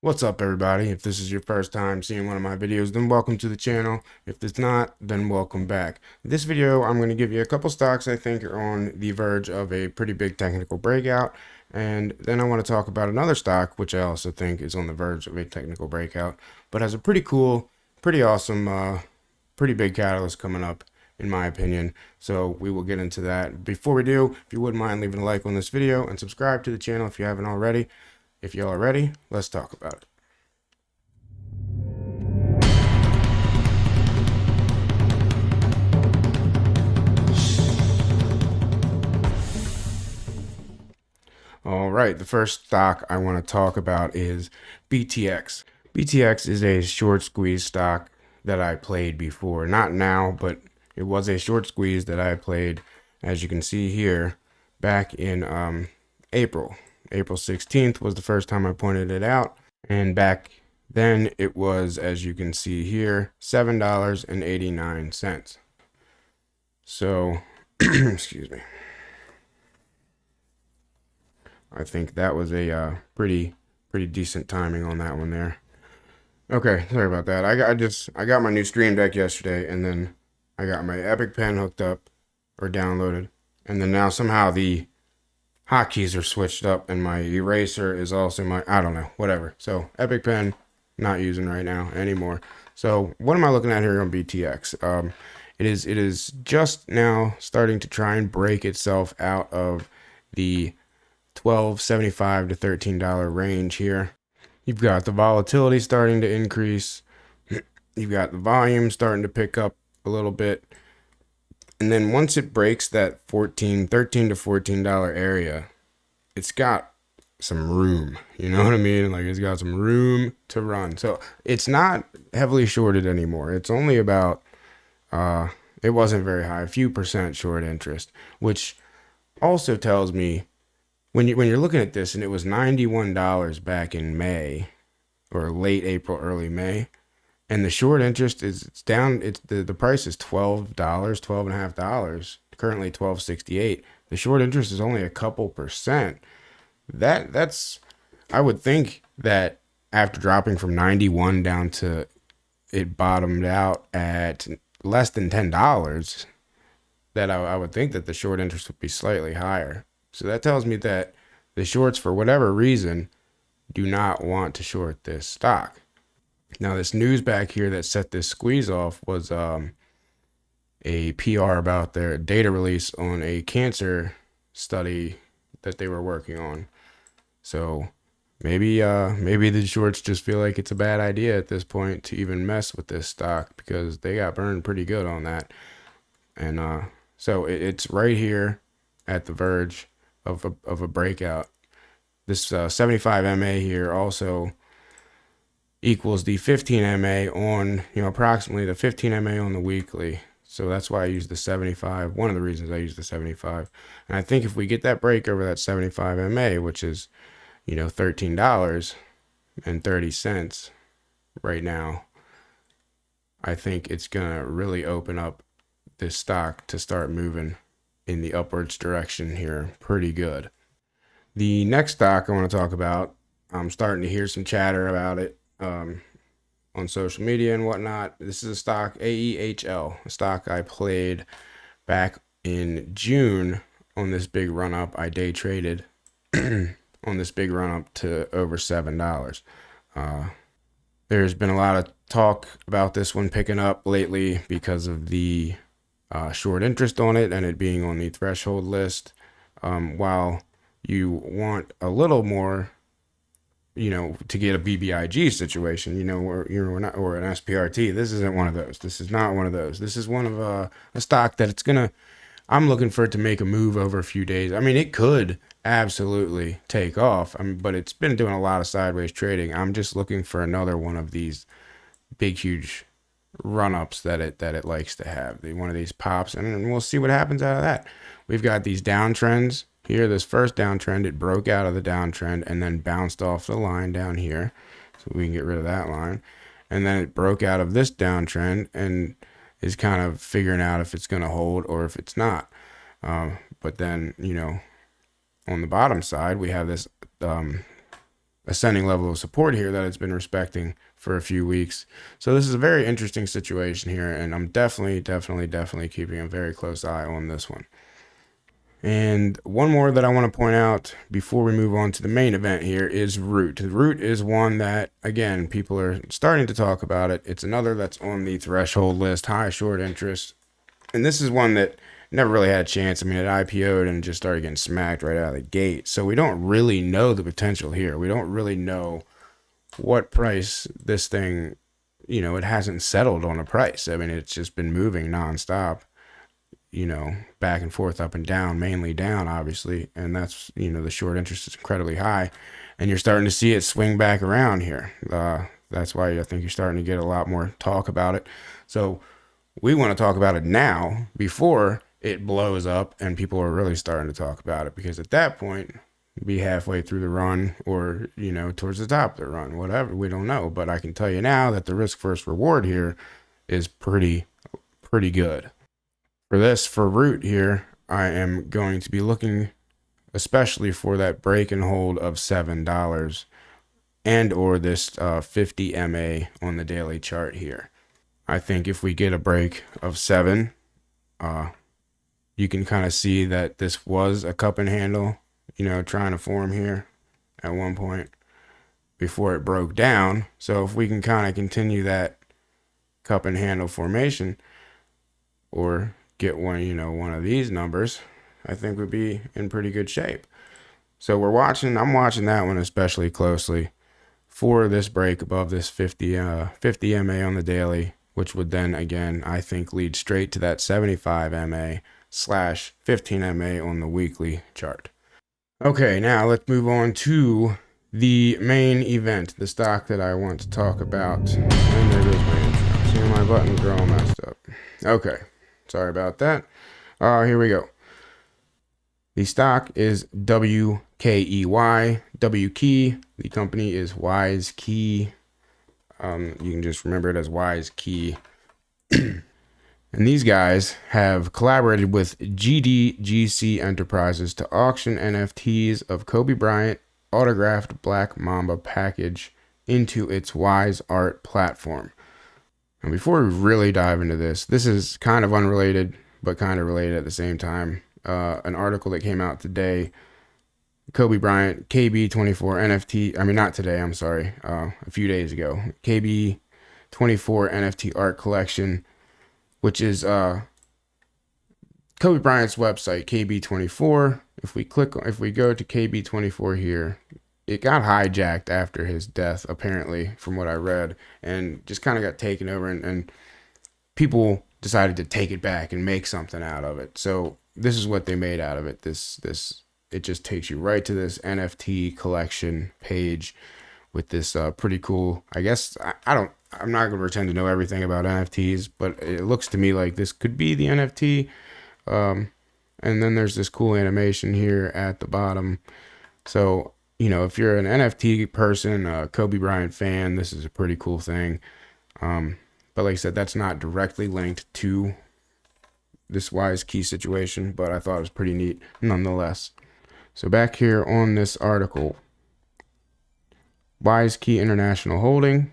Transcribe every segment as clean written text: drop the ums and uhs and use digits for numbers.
What's up, everybody? If this is your first time seeing one of my videos, then welcome to the channel. If it's not, then welcome back. In this video, I'm going to give you a couple stocks I think are on the verge of a pretty big technical breakout, and then I want to talk about another stock which I also think is on the verge of a technical breakout, but has a pretty cool, pretty awesome, pretty big catalyst coming up, in my opinion. So we will get into that. Before we do, if you wouldn't mind leaving a like on this video and subscribe to the channel if you haven't already. If y'all are ready, let's talk about it. All right, the first stock I want to talk about is BTX. BTX is a short squeeze stock that I played before. Not now, but it was a short squeeze that I played, as you can see here, back in April. April 16th was the first time I pointed it out. And back then it was, as you can see here, $7.89. So, excuse me. I think that was a pretty decent timing on that one there. Okay, sorry about that. I got my new Stream Deck yesterday, and then I got my Epic Pen hooked up or downloaded, and then now somehow the hotkeys are switched up, and my eraser is also I don't know, whatever. So Epic Pen, not using right now anymore. So what am I looking at here on BTX? It is just now starting to try and break itself out of the $12.75 to $13 range here. You've got the volatility starting to increase. You've got the volume starting to pick up a little bit. And then once it breaks that $13 to $14 area, it's got some room. You know what I mean? Like, it's got some room to run. So it's not heavily shorted anymore. It's only about, it wasn't very high, a few percent short interest, which also tells me when you're looking at this, and it was $91 back in May or late April, early May. And the short interest it's down. It's the price is $12.50, currently $12.68. The short interest is only a couple percent. That's I would think that after dropping from 91 down to it bottomed out at less than $10, that I would think that the short interest would be slightly higher. So that tells me that the shorts, for whatever reason, do not want to short this stock. Now, this news back here that set this squeeze off was a PR about their data release on a cancer study that they were working on. So maybe the shorts just feel like it's a bad idea at this point to even mess with this stock, because they got burned pretty good on that. And so it's right here at the verge of a breakout. This 75 MA here also equals the 15 MA on, approximately the 15 MA on the weekly. So that's why I use the 75. One of the reasons I use the 75. And I think if we get that break over that 75 MA, which is, $13.30 right now, I think it's going to really open up this stock to start moving in the upwards direction here pretty good. The next stock I want to talk about, I'm starting to hear some chatter about it on social media and whatnot. This is a stock, AEHL, a stock I played back in June on this big run up. I day traded on this big run up to over $7. There's been a lot of talk about this one picking up lately because of the short interest on it and it being on the threshold list. While you want a little more, to get a BBIG situation, or an SPRT. This isn't one of those. This is not one of those. This is one of a stock that I'm looking for it to make a move over a few days. I mean, it could absolutely take off. But it's been doing a lot of sideways trading. I'm just looking for another one of these big, huge run-ups that it likes to have. One of these pops, and we'll see what happens out of that. We've got these downtrends here. This first downtrend, it broke out of the downtrend and then bounced off the line down here, so we can get rid of that line. And then it broke out of this downtrend and is kind of figuring out if it's going to hold or if it's not. But then, on the bottom side, we have this ascending level of support here that it's been respecting for a few weeks. So this is a very interesting situation here, and I'm definitely keeping a very close eye on this one. And one more that I want to point out before we move on to the main event here is Root. Root is one that, again, people are starting to talk about it. It's another that's on the threshold list, high short interest. And this is one that never really had a chance. I mean, it IPO'd and just started getting smacked right out of the gate. So we don't really know the potential here. We don't really know what price this thing, you know, it hasn't settled on a price. I mean, it's just been moving nonstop, you know, back and forth, up and down, mainly down, obviously. And that's, you know, the short interest is incredibly high. And you're starting to see it swing back around here. That's why I think you're starting to get a lot more talk about it. So we want to talk about it now before it blows up and people are really starting to talk about it, because at that point, be halfway through the run or, you know, towards the top of the run, whatever, we don't know. But I can tell you now that the risk versus reward here is pretty good. For Root here, I am going to be looking especially for that break and hold of $7 and or this 50 MA on the daily chart here. I think if we get a break of 7, you can kind of see that this was a cup and handle, you know, trying to form here at one point before it broke down. So if we can kind of continue that cup and handle formation or get one, you know, one of these numbers, I think we'd be in pretty good shape. So I'm watching that one especially closely for this break above this 50 MA on the daily, which would then again, I think, lead straight to that 75 MA / 15 MA on the weekly chart. Okay, now let's move on to the main event, the stock that I want to talk about. And there goes my intro. See, my buttons are all messed up. Okay, sorry about that. Here we go. The stock is WKEY, WKEY. The company is WiseKey. You can just remember it as WiseKey. And these guys have collaborated with GDGC Enterprises to auction NFTs of Kobe Bryant autographed Black Mamba package into its Wise Art platform. And before we really dive into this is kind of unrelated, but kind of related at the same time. An article that came out today, Kobe Bryant KB24 NFT, I mean, not today, I'm sorry, a few days ago, KB24 NFT art collection, which is Kobe Bryant's website, KB24. If we go to KB24 here, it got hijacked after his death, apparently, from what I read, and just kind of got taken over, and people decided to take it back and make something out of it. So this is what they made out of it. It just takes you right to this NFT collection page with this pretty cool, I guess, I'm not going to pretend to know everything about NFTs, but it looks to me like this could be the NFT. And then there's this cool animation here at the bottom. So, you know, if you're an NFT person, a Kobe Bryant fan, this is a pretty cool thing. But like I said, that's not directly linked to this WiseKey situation, but I thought it was pretty neat nonetheless. So back here on this article, WiseKey International Holding,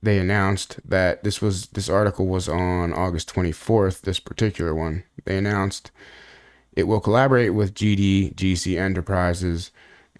they announced that this article was on August 24th, this particular one. They announced it will collaborate with GDGC Enterprises,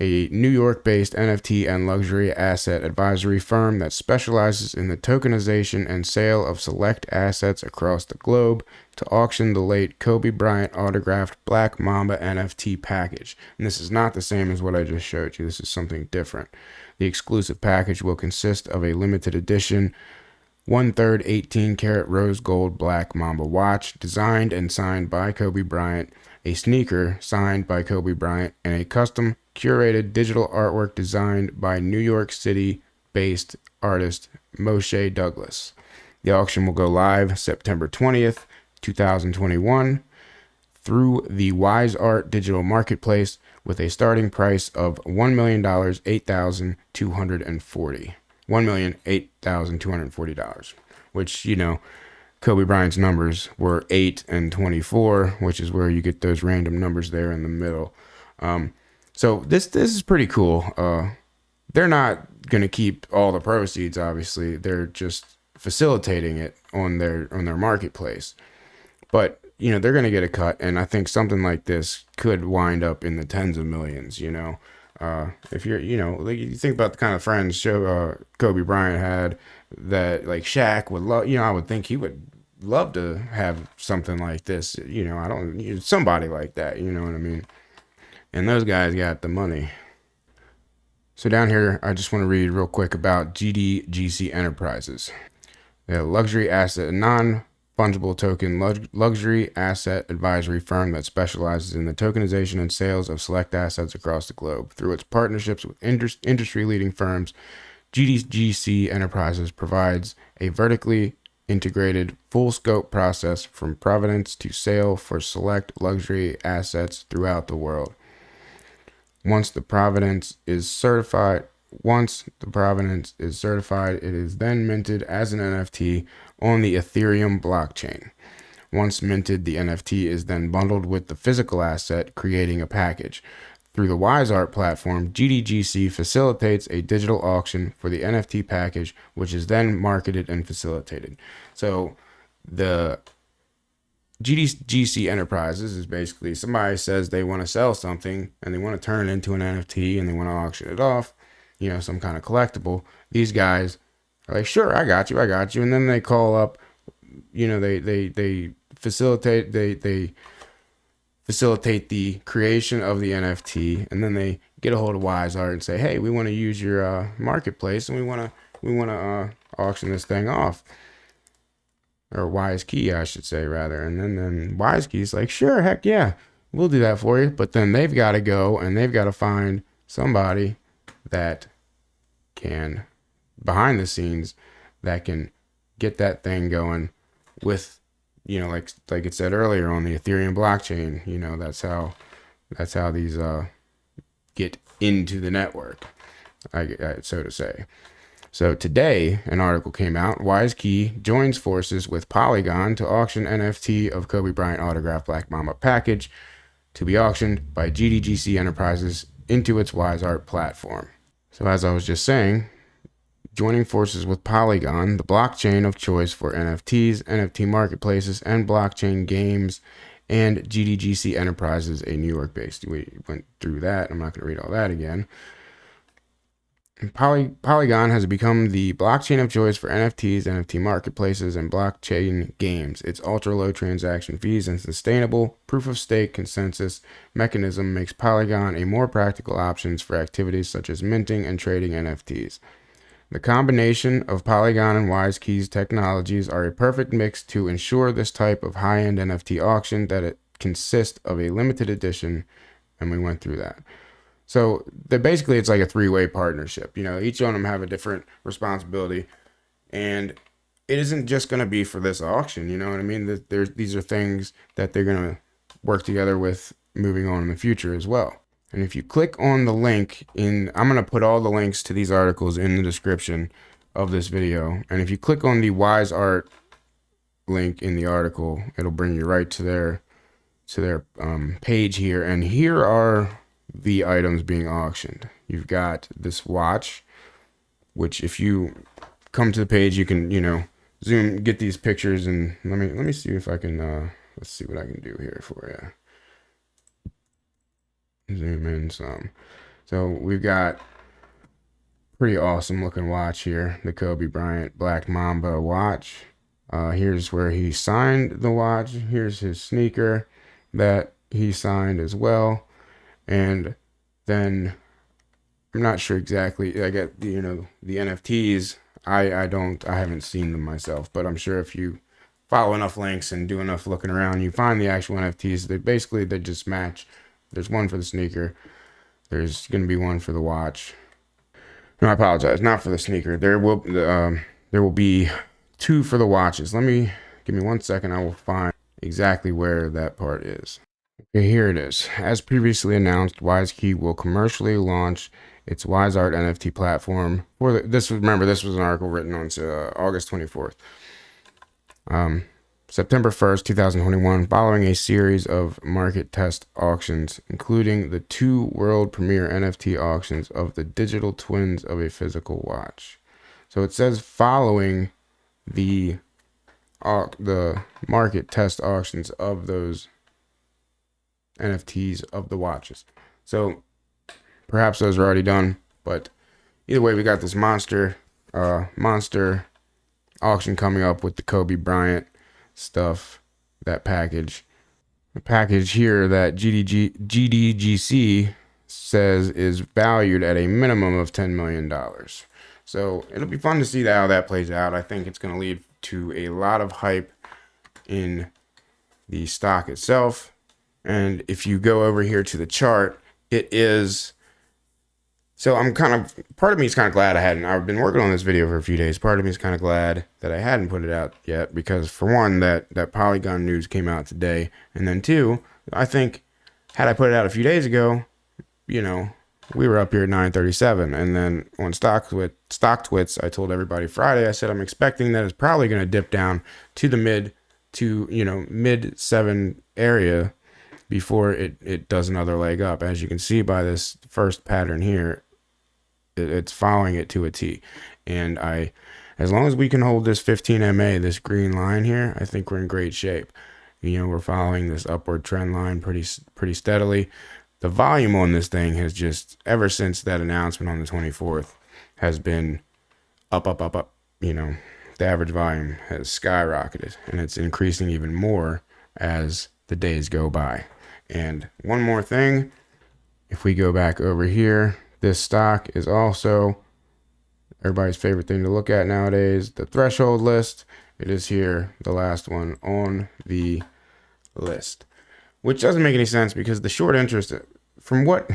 a New York-based NFT and luxury asset advisory firm that specializes in the tokenization and sale of select assets across the globe, to auction the late Kobe Bryant autographed Black Mamba NFT package. And this is not the same as what I just showed you. This is something different. The exclusive package will consist of a limited edition 1/3 18-karat rose gold Black Mamba watch designed and signed by Kobe Bryant, a sneaker signed by Kobe Bryant, and a custom curated digital artwork designed by New York City-based artist Moshe Douglas. The auction will go live September 20th, 2021 through the Wise Art digital marketplace with a starting price of $1 million, $8,240. $1,008,240, which, you know, Kobe Bryant's numbers were 8 and 24, which is where you get those random numbers there in the middle. So this is pretty cool. they're not going to keep all the proceeds. Obviously, they're just facilitating it on their marketplace. But they're going to get a cut, and I think something like this could wind up in the tens of millions. If you're, like you think about the kind of friends Kobe Bryant had, that like Shaq would love. I would think he would love to have something like this. Somebody like that. You know what I mean? And those guys got the money. So down here, I just want to read real quick about GDGC Enterprises. A luxury asset, non-fungible token luxury asset advisory firm that specializes in the tokenization and sales of select assets across the globe. Through its partnerships with industry-leading firms, GDGC Enterprises provides a vertically integrated, full-scope process from provenance to sale for select luxury assets throughout the world. Once the provenance is certified, it is then minted as an NFT on the Ethereum blockchain. Once minted, the NFT is then bundled with the physical asset, creating a package. Through the WiseArt platform, GDGC facilitates a digital auction for the NFT package, which is then marketed and facilitated. So the GDGC Enterprises is basically somebody says they want to sell something and they want to turn it into an NFT and they want to auction it off, some kind of collectible. These guys are like, sure, I got you. And then they call up, they facilitate the creation of the NFT, and then they get a hold of WiseArt and say, hey, we want to use your marketplace and we want to auction this thing off. Or WiseKey, I should say, rather. And then WiseKey's like, sure, heck yeah, we'll do that for you. But then they've got to go and they've got to find somebody that can, behind the scenes, that can get that thing going with, like it said earlier, on the Ethereum blockchain. That's how these get into the network, so to say. So today, an article came out. WiseKey joins forces with Polygon to auction NFT of Kobe Bryant autographed Black Mamba package to be auctioned by GDGC Enterprises into its WiseArt platform. So as I was just saying, joining forces with Polygon, the blockchain of choice for NFTs, NFT marketplaces, and blockchain games, and GDGC Enterprises, a New York-based. We went through that. I'm not going to read all that again. Polygon has become the blockchain of choice for NFTs, NFT marketplaces, and blockchain games. Its ultra-low transaction fees and sustainable proof-of-stake consensus mechanism makes Polygon a more practical option for activities such as minting and trading NFTs. The combination of Polygon and WiseKey's technologies are a perfect mix to ensure this type of high-end NFT auction that it consists of a limited edition, and we went through that. So basically it's like a three-way partnership. Each one of them have a different responsibility, and it isn't just going to be for this auction. You know what I mean? These are things that they're going to work together with moving on in the future as well. And if you click on the link I'm going to put all the links to these articles in the description of this video. And if you click on the WiseArt link in the article, it'll bring you right to their page here. And here are the items being auctioned. You've got this watch, which if you come to the page, you can, zoom, get these pictures, and let me see if I can, let's see what I can do here for you. Zoom in some. So we've got pretty awesome looking watch here, the Kobe Bryant Black Mamba watch. Here's where he signed the watch. Here's his sneaker that he signed as well. And then I'm not sure exactly. I get the NFTs. I haven't seen them myself, but I'm sure if you follow enough links and do enough looking around, you find the actual NFTs. They just match. There's one for the sneaker. There's going to be one for the watch. No, I apologize. Not for the sneaker. There will be two for the watches. Give me 1 second. I will find exactly where that part is. Okay, here it is. As previously announced, WiseKey will commercially launch its WiseArt NFT platform. This was an article written on August 24th. September 1st, 2021, following a series of market test auctions, including the 2 world premiere NFT auctions of the digital twins of a physical watch. So it says following the market test auctions of those NFTs of the watches. So perhaps those are already done, but either way, we got this monster auction coming up with the Kobe Bryant stuff, that package. The package here that GDGC says is valued at a minimum of $10 million. So it'll be fun to see how that plays out. I think it's going to lead to a lot of hype in the stock itself. And if you go over here to the chart, it is... So part of me is kind of glad I've been working on this video for a few days. Part of me is kind of glad that I hadn't put it out yet, because for one, that Polygon news came out today. And then two, I think had I put it out a few days ago, we were up here at 937. And then on stock twits, I told everybody Friday, I said, I'm expecting that it's probably going to dip down to the mid 7 area before it does another leg up. As you can see by this first pattern here, it's following it to a T. And as long as we can hold this 15 MA, this green line here, I think we're in great shape. We're following this upward trend line pretty steadily. The volume on this thing has just, ever since that announcement on the 24th, has been up. The average volume has skyrocketed, and it's increasing even more as the days go by. And one more thing, if we go back over here, this stock is also everybody's favorite thing to look at nowadays, the threshold list. It is here, the last one on the list, which doesn't make any sense, because the short interest, from what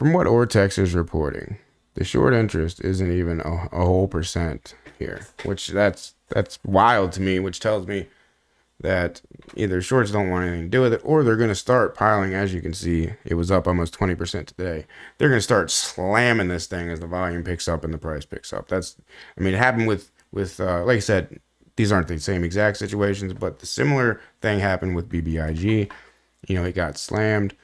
Ortex is reporting, the short interest isn't even a whole percent here, which that's wild to me, which tells me that either shorts don't want anything to do with it, or they're going to start piling. As you can see, it was up almost 20% today. They're going to start slamming this thing as the volume picks up and the price picks up. It happened with like I said, these aren't the same exact situations, but the similar thing happened with BBIG. It got slammed.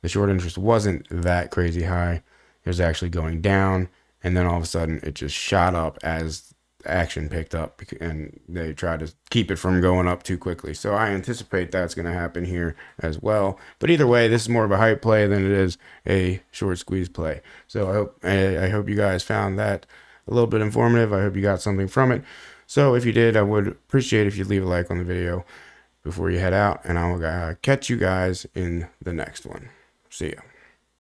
The short interest wasn't that crazy high. It was actually going down, and then all of a sudden it just shot up as action picked up, and they tried to keep it from going up too quickly. So I anticipate that's going to happen here as well. But either way, this is more of a hype play than it is a short squeeze play. So I hope you guys found that a little bit informative. I hope you got something from it. So if you did, I would appreciate if you leave a like on the video before you head out, and I will catch you guys in the next one. See ya.